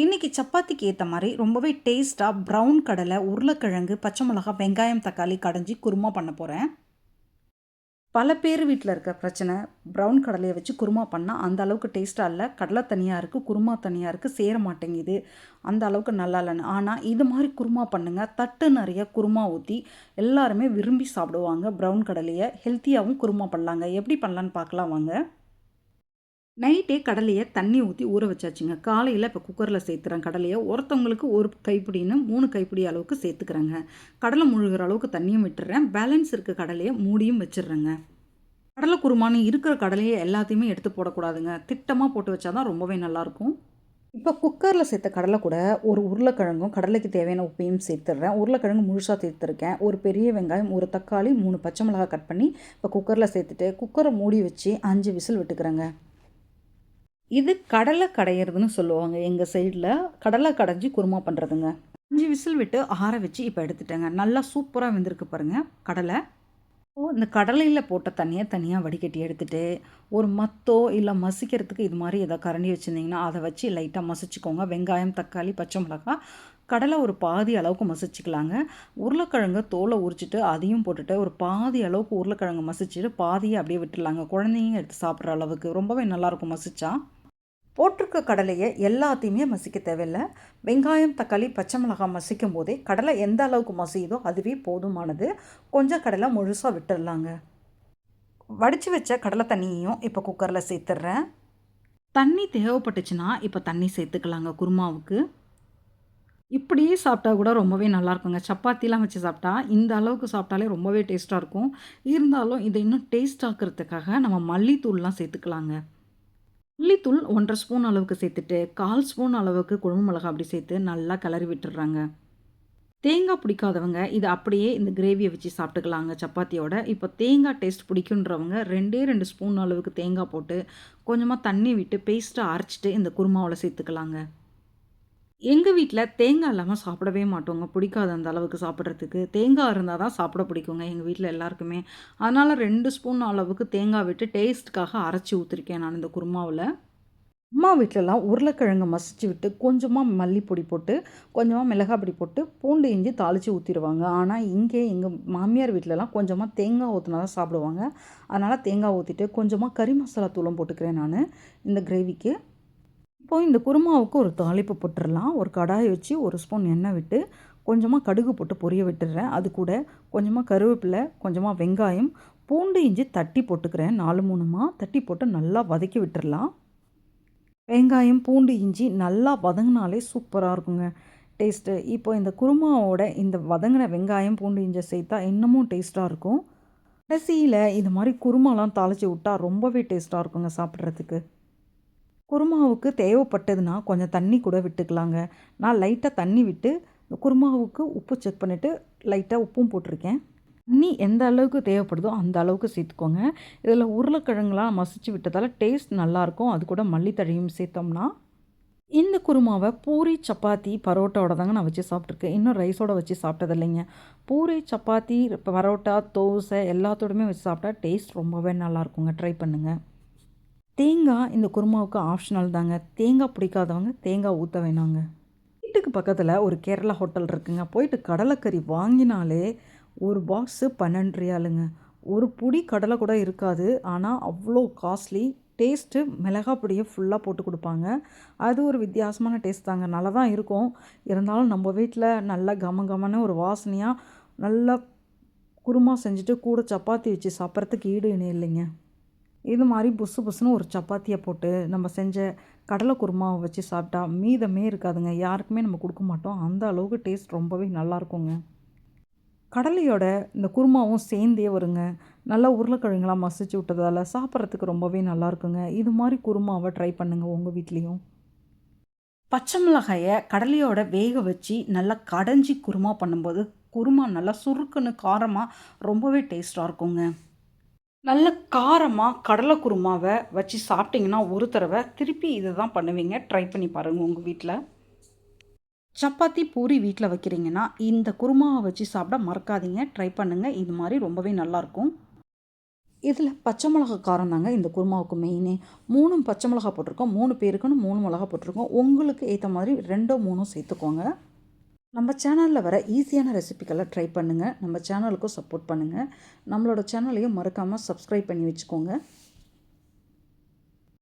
இன்னைக்கு சப்பாத்திக்கு ஏற்ற மாதிரி ரொம்பவே டேஸ்ட்டாக ப்ரௌன் கடலை, உருளைக்கிழங்கு, பச்சை மிளகாய், வெங்காயம், தக்காளி கடைஞ்சி குருமா பண்ண போகிறேன். பல பேர் வீட்டில் இருக்க பிரச்சனை, ப்ரௌன் கடலையை வச்சு குருமா பண்ணால் அந்த அளவுக்கு டேஸ்ட்டாக இல்லை. கடலை தனியாக இருக்குது, குருமா தனியாக இருக்குது, சேர மாட்டேங்குது. அந்த அளவுக்கு நல்லா இல்லைன்னு. ஆனால் இது மாதிரி குருமா பண்ணுங்கள். தட்டு நிறைய குருமா ஊற்றி எல்லாருமே விரும்பி சாப்பிடுவாங்க. ப்ரௌன் கடலையை ஹெல்த்தியாகவும் குருமா பண்ணலாங்க. எப்படி பண்ணலான்னு பார்க்கலாம் வாங்க. நைட்டே கடலையை தண்ணி ஊற்றி ஊற வச்சாச்சுங்க. காலையில் இப்போ குக்கரில் சேர்த்துறேன் கடலையை. ஒருத்தவங்களுக்கு ஒரு கைப்பிடின்னு 3 கைப்பிடி அளவுக்கு சேர்த்துக்கிறேங்க. கடலை முழுகிற அளவுக்கு தண்ணியும் விட்டுறேன். பேலன்ஸ் இருக்க கடலையை மூடியும் வச்சிடுறேங்க. கடலை குருமானு இருக்கிற கடலையை எல்லாத்தையுமே எடுத்து போடக்கூடாதுங்க. திட்டமாக போட்டு வச்சா தான் ரொம்பவே நல்லாயிருக்கும். இப்போ குக்கரில் சேர்த்த கடலை கூட ஒரு உருளைக்கிழங்கும் கடலைக்கு தேவையான உப்பையும் சேர்த்துடுறேன். உருளைக்கிழங்கு முழுசாக சேர்த்துருக்கேன். ஒரு பெரிய வெங்காயம், ஒரு தக்காளி, 3 பச்சை மிளகாய் கட் பண்ணி இப்போ குக்கரில் சேர்த்துட்டு குக்கரை மூடி வச்சு 5 விசில் விட்டுக்கிறேங்க. இது கடலை கடையிறதுன்னு சொல்லுவாங்க. எங்கள் சைடில் கடலை கடைஞ்சி குருமா பண்ணுறதுங்க. 5 விசில் விட்டு ஆற வச்சு இப்போ எடுத்துட்டேங்க. நல்லா சூப்பராக வெந்திருக்கு பாருங்கள் கடலை. இந்த கடலையில் போட்ட தண்ணியை தனியாக வடிகட்டி எடுத்துட்டு, ஒரு மத்தோ இல்லை மசிக்கிறதுக்கு இது மாதிரி ஏதோ கரண்டி வச்சுருந்தீங்கன்னா அதை வச்சு லைட்டாக மசிச்சுக்கோங்க. வெங்காயம், தக்காளி, பச்சை மிளகாய், கடலை ஒரு பாதி அளவுக்கு மசிச்சுக்கலாங்க. உருளைக்கிழங்கு தோலை உரிச்சிட்டு அதையும் போட்டுட்டு ஒரு பாதி அளவுக்கு உருளைக்கிழங்கு மசிச்சுட்டு பாதியை அப்படியே விட்டுடலாங்க. குழந்தைங்க எடுத்து சாப்பிட்ற அளவுக்கு ரொம்பவே நல்லாயிருக்கும் மசிச்சா. போட்டிருக்க கடலையை எல்லாத்தையுமே மசிக்க தேவையில்ல. வெங்காயம், தக்காளி, பச்சை மிளகாய் மசிக்கும் போதே கடலை எந்த அளவுக்கு மசியுதோ அதுவே போதுமானது. கொஞ்சம் கடலை முழுசாக விட்டுடலாங்க. வடித்து வச்ச கடலை தண்ணியையும் இப்போ குக்கரில் சேர்த்துட்றேன். தண்ணி தேவைப்பட்டுச்சுன்னா இப்போ தண்ணி சேர்த்துக்கலாங்க குருமாவுக்கு. இப்படியே சாப்பிட்டா கூட ரொம்பவே நல்லாயிருக்குங்க. சப்பாத்திலாம் வச்சு சாப்பிட்டா இந்த அளவுக்கு சாப்பிட்டாலே ரொம்பவே டேஸ்ட்டாக இருக்கும். இருந்தாலும் இதை இன்னும் டேஸ்ட் ஆக்கிறதுக்காக நம்ம மல்லித்தூள்லாம் சேர்த்துக்கலாங்க. மல்லித்தூள் 1 1/2 ஸ்பூன் அளவுக்கு சேர்த்துட்டு, 1/4 ஸ்பூன் அளவுக்கு குழம்பு மிளகாய் அப்படி சேர்த்து நல்லா கிளறி விட்டுடுறாங்க. தேங்காய் பிடிக்காதவங்க இதை அப்படியே இந்த கிரேவியை வச்சு சாப்பிட்டுக்கலாங்க சப்பாத்தியோட. இப்போ தேங்காய் டேஸ்ட் பிடிக்குன்றவங்க 2 ஸ்பூன் அளவுக்கு தேங்காய் போட்டு கொஞ்சமாக தண்ணி விட்டு பேஸ்ட்டாக அரைச்சிட்டு இந்த குருமாவில் சேர்த்துக்கலாங்க. எங்கள் வீட்டில் தேங்காய் இல்லாமல் சாப்பிடவே மாட்டோங்க. பிடிக்காது அந்த அளவுக்கு சாப்பிட்றதுக்கு. தேங்காய் இருந்தால் தான் சாப்பிட பிடிக்குங்க எங்கள் வீட்டில் எல்லாருக்குமே. அதனால் 2 ஸ்பூன் அளவுக்கு தேங்காய் விட்டு டேஸ்ட்டுக்காக அரைச்சி ஊற்றிருக்கேன் நான் இந்த குருமாவில். அம்மா வீட்டிலலாம் உருளைக்கிழங்கு மசிச்சு விட்டு கொஞ்சமாக மல்லிப்பொடி போட்டு, கொஞ்சமாக மிளகாய் பொடி போட்டு, பூண்டு இஞ்சி தாளித்து ஊற்றிடுவாங்க. ஆனால் இங்கே எங்கள் மாமியார் வீட்டிலலாம் கொஞ்சமாக தேங்காய் ஊற்றினா தான் சாப்பிடுவாங்க. அதனால் தேங்காய் ஊற்றிட்டு கொஞ்சமாக கறி மசாலா தூளும் போட்டுக்கிறேன் நான் இந்த கிரேவிக்கு. இப்போது இந்த குருமாவுக்கு ஒரு தாளிப்பு போட்டுடலாம். ஒரு கடாய் வச்சு 1 ஸ்பூன் எண்ணெய் விட்டு கொஞ்சமாக கடுகு போட்டு பொரிய விட்டுடுறேன். அது கூட கொஞ்சமாக கருவேப்பிலை, கொஞ்சமாக வெங்காயம், பூண்டு இஞ்சி தட்டி போட்டுக்கிறேன். 4 3மா தட்டி போட்டு நல்லா வதக்கி விட்டுடலாம். வெங்காயம், பூண்டு, இஞ்சி நல்லா வதங்கினாலே சூப்பராக இருக்குங்க டேஸ்ட்டு. இப்போ இந்த குருமாவோட இந்த வதங்கின வெங்காயம், பூண்டு, இஞ்சி சேர்த்தா இன்னமும் டேஸ்ட்டாக இருக்கும். கடைசியில் இது மாதிரி குருமாலாம் தாளித்து விட்டா ரொம்பவே டேஸ்ட்டாக இருக்குங்க சாப்பிட்றதுக்கு. குருமாவுக்கு தேவைப்பட்டதுன்னா கொஞ்சம் தண்ணி கூட விட்டுக்கலாங்க. நான் லைட்டாக தண்ணி விட்டு இந்த குருமாவுக்கு உப்பு செக் பண்ணிவிட்டு லைட்டாக உப்பும் போட்டிருக்கேன். தண்ணி எந்த அளவுக்கு தேவைப்படுதோ அந்த அளவுக்கு சேர்த்துக்கோங்க. இதில் உருளைக்கிழங்குலாம் மசிச்சு விட்டதால் டேஸ்ட் நல்லாயிருக்கும். அது கூட மல்லித்தழையும் சேர்த்தோம்னா. இந்த குருமாவை பூரி, சப்பாத்தி, பரோட்டாவோட தாங்க நான் வச்சு சாப்பிட்ருக்கேன். இன்னும் ரைஸோட வச்சு சாப்பிட்டது இல்லைங்க. பூரி, சப்பாத்தி, பரோட்டா, தோசை எல்லாத்தோடுமே வச்சு சாப்பிட்டா டேஸ்ட் ரொம்பவே நல்லாயிருக்குங்க. ட்ரை பண்ணுங்கள். தேங்காய் இந்த குருமாவுக்கு ஆப்ஷனல் தாங்க. தேங்காய் பிடிக்காதவங்க தேங்காய் ஊற்ற வேணாங்க. வீட்டுக்கு பக்கத்தில் ஒரு கேரளா ஹோட்டல் இருக்குங்க. போயிட்டு கடலைக்கறி வாங்கினாலே ஒரு பாக்ஸு 12 ரியாலுங்க. ஒரு புடி கடலை கூட இருக்காது. ஆனால் அவ்வளோ காஸ்ட்லி. டேஸ்ட்டு மிளகாய் பொடியை ஃபுல்லாக போட்டு கொடுப்பாங்க. அது ஒரு வித்தியாசமான டேஸ்ட் தாங்க. நல்லா தான் இருக்கும். இருந்தாலும் நம்ம வீட்டில் நல்லா கம கமன்னு ஒரு வாசனையாக நல்லா குருமா செஞ்சுட்டு கூட சப்பாத்தி வச்சு சாப்பிட்றதுக்கு ஈடு இணை இல்லைங்க. இது மாதிரி புசு புசுன்னு ஒரு சப்பாத்தியை போட்டு நம்ம செஞ்ச கடலை குருமாவை வச்சு சாப்பிட்டா மீதமே இருக்காதுங்க. யாருக்குமே நம்ம கொடுக்க மாட்டோம். அந்த அளவுக்கு டேஸ்ட் ரொம்பவே நல்லாயிருக்குங்க. கடலையோட இந்த குருமாவும் சேர்ந்தே வருங்க. நல்லா உருளைக்கிழங்குலாம் மசிச்சு விட்டதால் சாப்பிட்றதுக்கு ரொம்பவே நல்லாயிருக்குங்க. இது மாதிரி குருமாவை ட்ரை பண்ணுங்கள் உங்கள் வீட்லேயும். பச்சை மிளகாயை கடலையோட வேக வச்சு நல்லா கடைஞ்சி குருமா பண்ணும்போது குருமா நல்லா சுருக்குன்னு காரமாக ரொம்பவே டேஸ்ட்டாக இருக்குங்க. நல்ல காரமாக கடலை குருமாவை வச்சு சாப்பிட்டிங்கன்னா ஒரு தடவை திருப்பி இதை தான் பண்ணுவீங்க. ட்ரை பண்ணி பாருங்கள் உங்கள் வீட்டில். சப்பாத்தி, பூரி வீட்டில் வைக்கிறீங்கன்னா இந்த குருமாவை வச்சு சாப்பிட மறக்காதீங்க. ட்ரை பண்ணுங்கள். இது மாதிரி ரொம்பவே நல்லாயிருக்கும். இதில் பச்சை மிளகா காரம் தாங்க இந்த குருமாவுக்கு மெயினே. 3 பச்சை மிளகா போட்டிருக்கோம். 3 பேருக்குன்னு 3 மிளகா போட்டிருக்கோம். உங்களுக்கு ஏற்ற மாதிரி 2ஓ 3ஓ சேர்த்துக்கோங்க. நம்ம சேனலில் வர ஈஸியான ரெசிபிகளை ட்ரை பண்ணுங்கள். நம்ம சேனலுக்கும் சப்போர்ட் பண்ணுங்கள். நம்மளோட சேனலையும் மறக்காமல் சப்ஸ்கிரைப் பண்ணி வச்சுக்கோங்க.